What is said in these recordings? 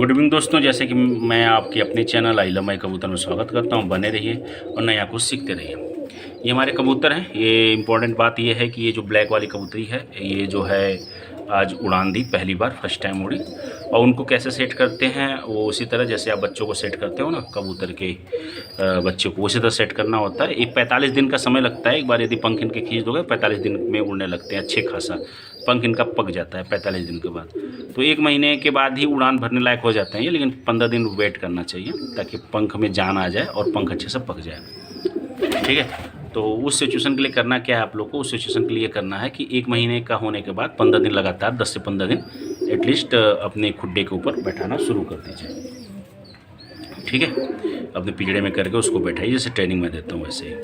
Good evening दोस्तों, जैसे कि मैं आपके अपने चैनल आई लव माई कबूतर में स्वागत करता हूं। बने रहिए और नया कुछ सीखते रहिए। ये हमारे कबूतर हैं। ये इम्पॉर्टेंट बात ये है कि ये जो ब्लैक वाली कबूतरी है, ये जो है आज उड़ान दी, पहली बार फर्स्ट टाइम उड़ी। और उनको कैसे सेट करते हैं वो उसी तरह जैसे आप बच्चों को सेट करते हो ना, कबूतर के बच्चों को उसी तरह सेट करना होता है। एक 45 दिन का समय लगता है। एक बार यदि पंख इनके खींच दोगे 45 दिन में उड़ने लगते हैं अच्छे खासा। पंख इनका पक जाता है 45 दिन के बाद। तो 1 महीने के बाद ही उड़ान भरने लायक हो जाते हैं ये, लेकिन 15 दिन वेट करना चाहिए ताकि पंख में जान आ जाए और पंख अच्छे से पक जाए। ठीक है, तो उस सिचुएशन के लिए करना क्या है आप लोग को, उस सिचुएशन के लिए करना है कि 1 महीने का होने के बाद 15 दिन लगातार 10 से 15 दिन एटलीस्ट अपने खुड्डे के ऊपर बैठाना शुरू कर दीजिए। ठीक है, अपने पिंजड़े में करके उसको बैठाइए जैसे ट्रेनिंग में देता हूँ वैसे ही।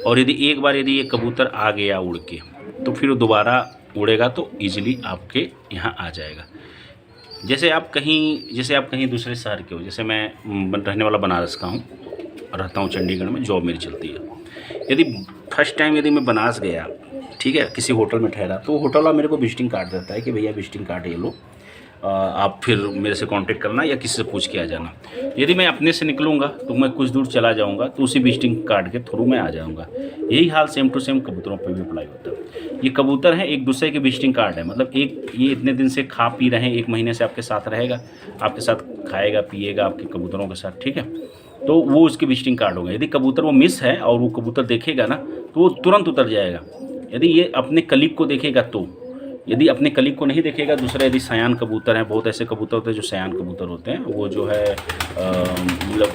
और यदि एक बार यदि ये कबूतर आ गया उड़ के, तो फिर दोबारा उड़ेगा तो ईजिली आपके यहाँ आ जाएगा। जैसे आप कहीं दूसरे शहर के हो, जैसे मैं रहने वाला बनारस का हूँ, रहता हूँ चंडीगढ़ में, जॉब मेरी चलती है। यदि फर्स्ट टाइम यदि मैं बनारस गया, ठीक है, किसी होटल में ठहरा, तो होटल वाला मेरे को विजिटिंग कार्ड देता है कि भैया विजिटिंग कार्ड ये लो, आप फिर मेरे से कांटेक्ट करना या किसी से पूछ के आ जाना। यदि मैं अपने से निकलूँगा तो मैं कुछ दूर चला जाऊँगा तो उसी विजिटिंग कार्ड के थ्रू मैं आ जाऊँगा। यही हाल सेम टू सेम कबूतरों पर भी अप्लाई होता है। ये कबूतर हैं, एक दूसरे के विजिटिंग कार्ड है। मतलब एक ये इतने दिन से खा पी रहे हैं, 1 महीने से आपके साथ रहेगा, आपके साथ खाएगा पिएगा आपके कबूतरों के साथ। ठीक है, तो वो उसके विजिटिंग कार्ड होगा। यदि कबूतर वो मिस है और वो कबूतर देखेगा ना, तो वो तुरंत उतर जाएगा। यदि ये अपने कलीग को देखेगा तो, यदि अपने कलीग को नहीं देखेगा, दूसरा यदि सयान कबूतर हैं, बहुत ऐसे कबूतर होते हैं जो सयान कबूतर होते हैं, वो जो है मतलब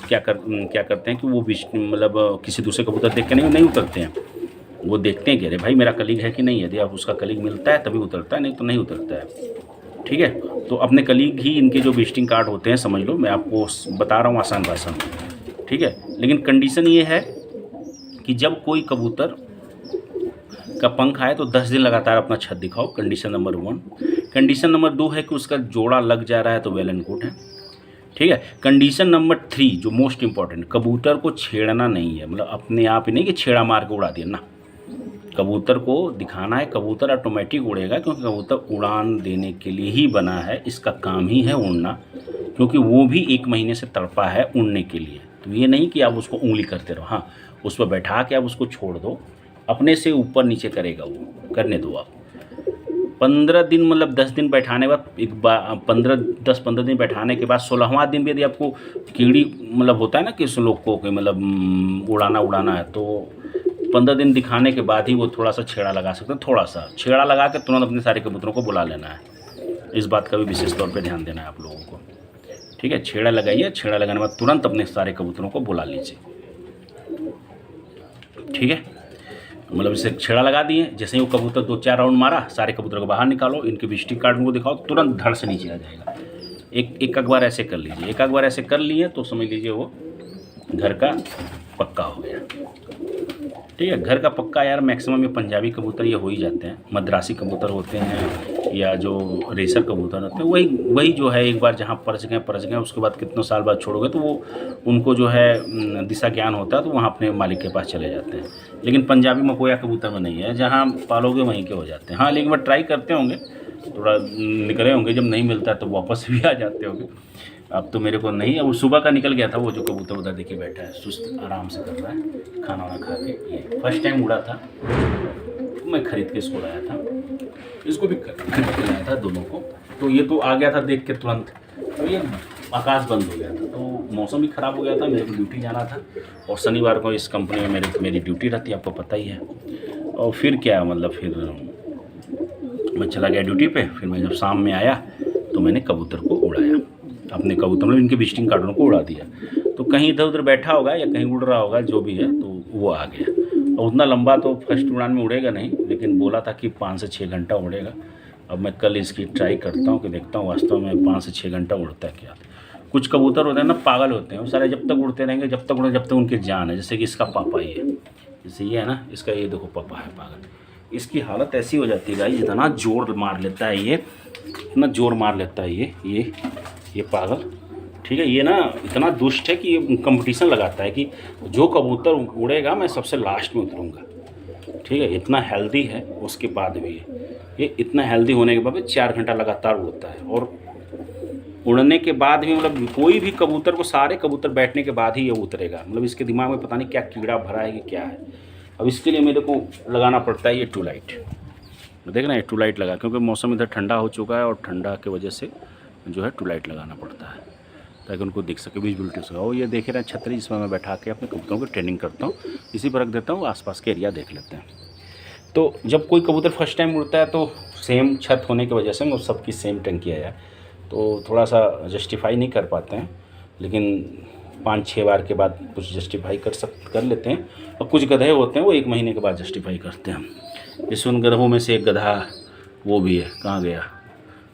क्या करते हैं कि वो मतलब किसी दूसरे कबूतर देख के नहीं उतरते हैं। वो देखते हैं कि अरे भाई मेरा कलीग है कि नहीं। यदि आप उसका कलीग मिलता है तभी उतरता है, नहीं तो नहीं उतरता है। ठीक है, तो अपने कलीग ही इनके जो विजिटिंग कार्ड होते हैं, समझ लो, मैं आपको बता रहा हूँ आसान भाषा में। ठीक है, लेकिन कंडीशन ये है कि जब कोई कबूतर का पंख आए तो 10 दिन लगातार अपना छत दिखाओ, कंडीशन नंबर 1। कंडीशन नंबर 2 है कि उसका जोड़ा लग जा रहा है तो वेल एंड गुड है। ठीक है, कंडीशन नंबर 3 जो मोस्ट इंपॉर्टेंट, कबूतर को छेड़ना नहीं है। मतलब अपने आप ही नहीं कि छेड़ा मार के उड़ा दिया ना, कबूतर को दिखाना है। कबूतर ऑटोमेटिक उड़ेगा क्योंकि कबूतर उड़ान देने के लिए ही बना है, इसका काम ही है उड़ना, क्योंकि वो भी 1 महीने से तड़पा है उड़ने के लिए। तो ये नहीं कि आप उसको उंगली करते रहो, हाँ उस पर बैठा के आप उसको छोड़ दो, अपने से ऊपर नीचे करेगा, वो करने दो आप। 15 दिन मतलब 10 दिन बैठाने के बाद, एक बार 10-15 दिन बैठाने के बाद 16वां दिन भी यदि आपको कीड़ी मतलब होता है ना कि उस लोग को मतलब उड़ाना है, तो 15 दिन दिखाने के बाद ही वो थोड़ा सा छेड़ा लगा सकते हैं। थोड़ा सा छेड़ा लगा के तुरंत अपने सारे कबूतरों को बुला लेना है। इस बात का भी विशेष तौर पे ध्यान देना है आप लोगों को। ठीक है, छेड़ा लगाइए, छेड़ा लगाने के बाद तुरंत अपने सारे कबूतरों को बुला लीजिए। ठीक है, मतलब इसे छेड़ा लगा दिए, जैसे ही वो कबूतर 2-4 राउंड मारा, सारे कबूतर को बाहर निकालो, इनके विजिटिंग कार्ड को दिखाओ, तुरंत धड़ से नीचे आ जाएगा। एक बार ऐसे कर लीजिए। एक बार ऐसे कर लिए तो समझ लीजिए वो घर का पक्का हो गया। ठीक है, घर का पक्का यार मैक्सिमम ये पंजाबी कबूतर ये हो ही जाते हैं। मद्रासी कबूतर होते हैं या जो रेसर कबूतर होते हैं, वही जो है एक बार जहाँ परच गए, उसके बाद कितनों साल बाद छोड़ोगे तो वो उनको जो है दिशा ज्ञान होता है, तो वहाँ अपने मालिक के पास चले जाते हैं। लेकिन पंजाबी मकोया कबूतर में नहीं है, जहाँ पालोगे वहीं के हो जाते हैं। हाँ, लेकिन बार ट्राई करते होंगे, थोड़ा निकले होंगे, जब नहीं मिलता तो वापस भी आ जाते होंगे। अब तो मेरे को नहीं, अब सुबह का निकल गया था वो जो कबूतर उधर देखिए बैठा है, सुस्त आराम से कर रहा है, खाना वाना खा के। ये फर्स्ट टाइम उड़ा था, मैं खरीद के इसको लाया था, इसको भी खरीद के लाया था, दोनों को। तो ये तो आ गया था देख के तुरंत, तो ये आकाश बंद हो गया था, तो मौसम भी ख़राब हो गया था, मेरे को ड्यूटी जाना था, और शनिवार को इस कंपनी में मेरी ड्यूटी रहती है, आपको पता ही है। और फिर क्या मतलब, फिर मैं चला गया ड्यूटी पे। फिर मैं जब शाम में आया तो मैंने कबूतर को उड़ाया, अपने कबूतर में इनके विजिटिंग कार्डों को उड़ा दिया। तो कहीं इधर उधर बैठा होगा या कहीं उड़ रहा होगा, जो भी है, तो वो आ गया। और उतना लंबा तो फर्स्ट उड़ान में उड़ेगा नहीं, लेकिन बोला था कि 5 से 6 घंटा उड़ेगा। अब मैं कल इसकी ट्राई करता हूँ कि देखता हूँ वास्तव में 5 से 6 घंटा उड़ता है क्या। कुछ कबूतर होते हैं ना, पागल होते हैं वो सारे, जब तक उड़ते रहेंगे, जब तक उनकी जान है। जैसे कि इसका पापा ये, जैसे ये है ना, इसका ये देखो पापा है पागल। इसकी हालत ऐसी हो जाती है गाइस, इतना जोर मार लेता है ये, इतना जोर मार लेता है ये पागल। ठीक है, ये ना इतना दुष्ट है कि ये कंपटीशन लगाता है कि जो कबूतर उड़ेगा मैं सबसे लास्ट में उतरूँगा। ठीक है, इतना हेल्दी है उसके बाद भी ये इतना हेल्दी होने के बाद 4 घंटा लगातार उड़ता है। और उड़ने के बाद भी मतलब कोई भी कबूतर को, सारे कबूतर बैठने के बाद ही ये उतरेगा। मतलब इसके दिमाग में पता नहीं क्या कीड़ा भरा है कि क्या है। अब इसके लिए मेरे को लगाना पड़ता है ये टू लाइट। देख रहे हैं, टू लाइट लगा, क्योंकि मौसम इधर ठंडा हो चुका है और ठंडा की वजह से जो है टू लाइट लगाना पड़ता है ताकि उनको दिख सके, विजिबिलिटी से। और ये देख रहे हैं छतरी, जिसमें मैं बैठा के अपने कबूतरों की ट्रेनिंग करता हूँ, इसी पर रख देता हूँ, आसपास के एरिया देख लेते हैं। तो जब कोई कबूतर फर्स्ट टाइम उड़ता है तो सेम छत होने की वजह से सबकी सेम टंकी है, तो थोड़ा सा जस्टिफाई नहीं कर पाते हैं, लेकिन 5-6 बार के बाद कुछ जस्टिफाई कर लेते हैं। और कुछ गधे होते हैं वो 1 महीने के बाद जस्टिफाई करते हैं। इस उन गधों में से एक गधा वो भी है, कहाँ गया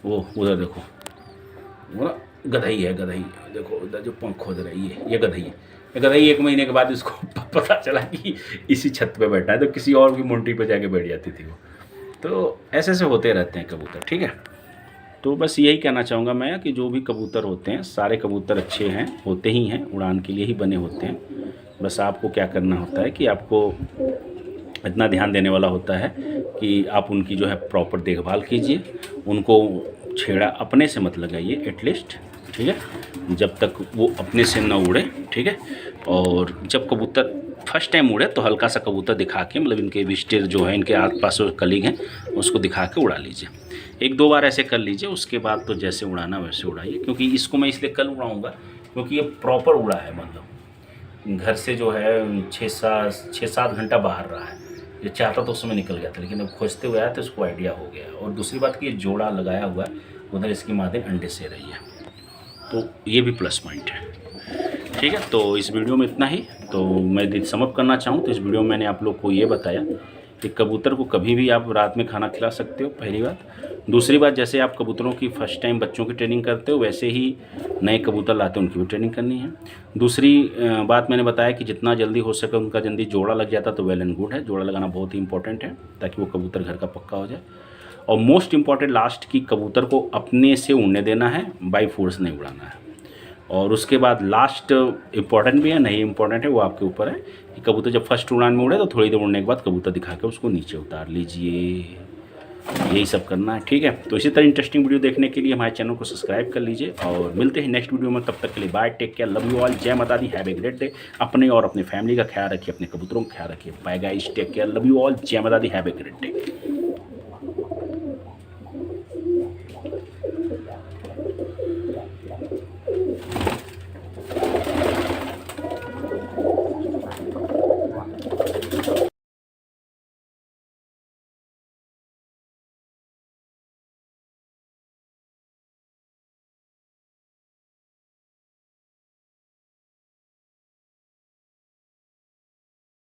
वो, उधर देखो, वो ना गधई है, गधई देखो उधर जो पंख खोद रही है, ये गधई है। ये गधई 1 महीने के बाद इसको पता चला कि इसी छत पे बैठना है, तो किसी और की मुंडी पे जाके बैठ जाती थी वो। तो ऐसे ऐसे होते रहते हैं कबूतर, ठीक है। तो बस यही कहना चाहूँगा मैं कि जो भी कबूतर होते हैं, सारे कबूतर अच्छे हैं, होते ही हैं, उड़ान के लिए ही बने होते हैं। बस आपको क्या करना होता है कि आपको इतना ध्यान देने वाला होता है कि आप उनकी जो है प्रॉपर देखभाल कीजिए, उनको छेड़ा अपने से मत लगाइए एटलीस्ट, ठीक है, जब तक वो अपने से न उड़े, ठीक है। और जब कबूतर फर्स्ट टाइम उड़े तो हल्का सा कबूतर दिखा के, मतलब इनके विजिटर जो है, इनके आसपास जो कलीग हैं, उसको दिखा के उड़ा लीजिए। 1-2 बार ऐसे कर लीजिए, उसके बाद तो जैसे उड़ाना वैसे उड़ाइए। क्योंकि इसको मैं इसलिए कल उड़ाऊँगा क्योंकि ये प्रॉपर उड़ा है, मतलब घर से जो है 6-7 घंटा बाहर रहा है। ये चाहता तो उस समय निकल गया था, लेकिन अब खोजते हुए आया तो उसको आइडिया हो गया। और दूसरी बात कि ये जोड़ा लगाया हुआ है, उधर इसकी मादी अंडे से रही है, तो ये भी प्लस पॉइंट है, ठीक है। तो इस वीडियो में इतना ही। तो मैं समअप करना चाहूँ तो इस वीडियो में मैंने आप लोग को ये बताया कि कबूतर को कभी भी आप रात में खाना खिला सकते हो, पहली बात। दूसरी बात, जैसे आप कबूतरों की फर्स्ट टाइम बच्चों की ट्रेनिंग करते हो, वैसे ही नए कबूतर लाते हो उनकी भी ट्रेनिंग करनी है। दूसरी बात मैंने बताया कि जितना जल्दी हो सके उनका जल्दी जोड़ा लग जाता तो वेल एंड गुड है। जोड़ा लगाना बहुत ही इंपॉर्टेंट है ताकि वो कबूतर घर का पक्का हो जाए। और मोस्ट इम्पॉर्टेंट लास्ट की, कबूतर को अपने से उड़ने देना है, बाई फोर्स नहीं उड़ाना है। और उसके बाद लास्ट इम्पॉर्टेंट भी है, नहीं इम्पॉर्टेंट है, वो आपके ऊपर है कि कबूतर जब फर्स्ट उड़ान में उड़े तो थोड़ी देर उड़ने के बाद कबूतर दिखा के उसको नीचे उतार लीजिए। यही सब करना है, ठीक है। तो इसी तरह इंटरेस्टिंग वीडियो देखने के लिए हमारे चैनल को सब्सक्राइब कर लीजिए और मिलते हैं नेक्स्ट वीडियो में। तब तक के लिए bye, take care, love you all, जय माता दी, हैव ए ग्रेट डे। अपने और अपने फैमिली का ख्याल रखिए, अपने कबूतरों का ख्याल रखिए। Bye guys, take care, love you all, जय माता दी, हैव ए ग्रेट डे।